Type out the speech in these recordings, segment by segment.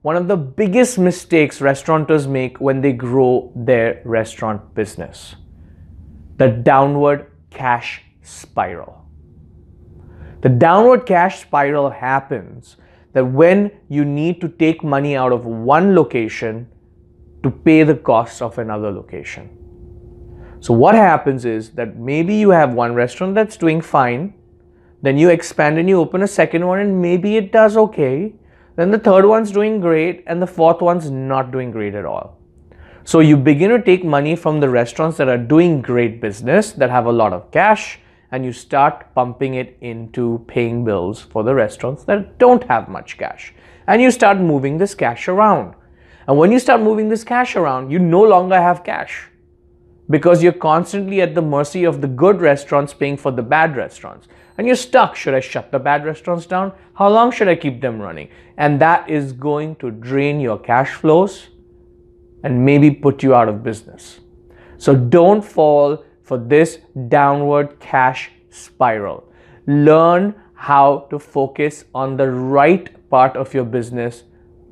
one of the biggest mistakes restaurateurs make when they grow their restaurant business: the downward cash spiral. The downward cash spiral happens that when you need to take money out of one location to pay the costs of another location. So what happens is that maybe you have one restaurant that's doing fine, then you expand and you open a second one and maybe it does okay, then the third one's doing great and the fourth one's not doing great at all. So you begin to take money from the restaurants that are doing great business, that have a lot of cash, and you start pumping it into paying bills for the restaurants that don't have much cash. And you start moving this cash around. And when you start moving this cash around, you no longer have cash, because you're constantly at the mercy of the good restaurants paying for the bad restaurants. And you're stuck. Should I shut the bad restaurants down? How long should I keep them running? And that is going to drain your cash flows and maybe put you out of business. So don't fall for this downward cash spiral. Learn how to focus on the right part of your business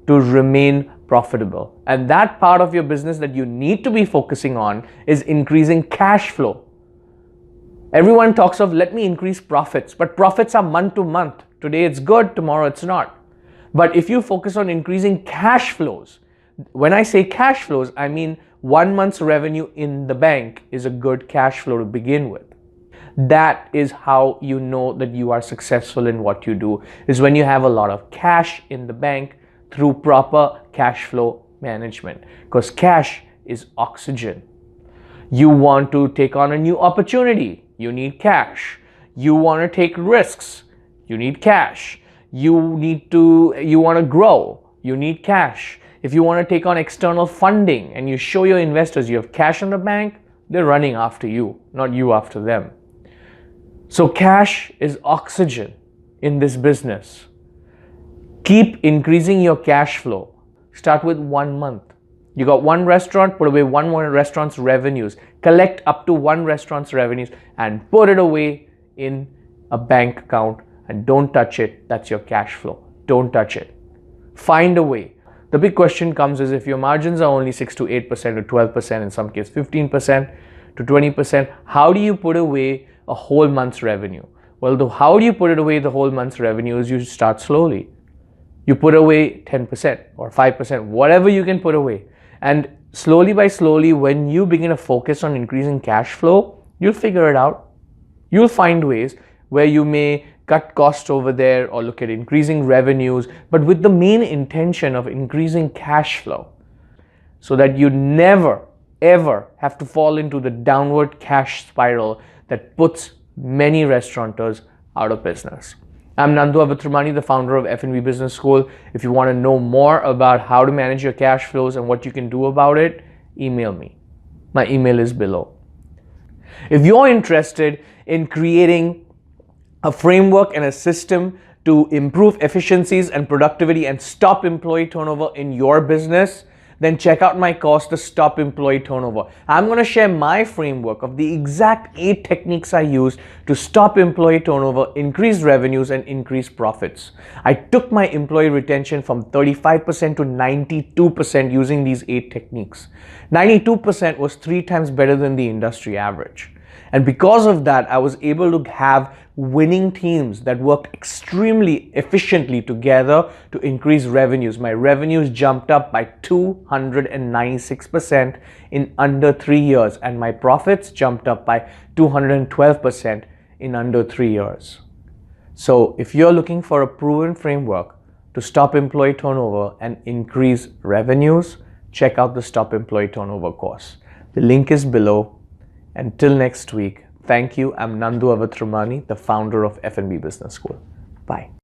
to remain profitable. And that part of your business that you need to be focusing on is increasing cash flow. Everyone talks of, let me increase profits, but profits are month to month. Today it's good, tomorrow it's not. But if you focus on increasing cash flows, when I say cash flows, I mean 1 month's revenue in the bank is a good cash flow to begin with. That is how you know that you are successful in what you do, is when you have a lot of cash in the bank through proper cash flow management, because cash is oxygen. You want to take on a new opportunity, you need cash. You want to take risks, you need cash. You want to grow, you need cash. If you want to take on external funding and you show your investors you have cash in the bank, they're running after you, not you after them. So cash is oxygen in this business. Keep increasing your cash flow. Start with 1 month. You got one restaurant, put away one restaurant's revenues. Collect up to one restaurant's revenues and put it away in a bank account and don't touch it. That's your cash flow. Don't touch it. Find a way. The big question comes is, if your margins are only 6 to 8% to 12%, in some case 15% to 20%, how do you put away a whole month's revenue? Well, how do you put it away the whole month's revenue is you start slowly. You put away 10% or 5%, whatever you can put away. And slowly by slowly, when you begin to focus on increasing cash flow, you'll figure it out. You'll find ways where you may cut costs over there or look at increasing revenues, but with the main intention of increasing cash flow, so that you never ever have to fall into the downward cash spiral that puts many restaurateurs out of business. I'm Nandu Awatramani, the founder of F&B Business School. If you want to know more about how to manage your cash flows and what you can do about it, email me. My email is below. If you're interested in creating a framework and a system to improve efficiencies and productivity and stop employee turnover in your business, then check out my course, The Stop Employee Turnover. I'm going to share my framework of the exact 8 techniques I use to stop employee turnover, increase revenues, and increase profits. I took my employee retention from 35% to 92% using these 8 techniques. 92% was 3 times better than the industry average. And because of that, I was able to have winning teams that worked extremely efficiently together to increase revenues. My revenues jumped up by 296% in under 3 years, and my profits jumped up by 212% in under 3 years. So if you're looking for a proven framework to stop employee turnover and increase revenues, check out the Stop Employee Turnover course. The link is below. Until next week, thank you. I'm Nandu Awatramani, the founder of F&B Business School. Bye.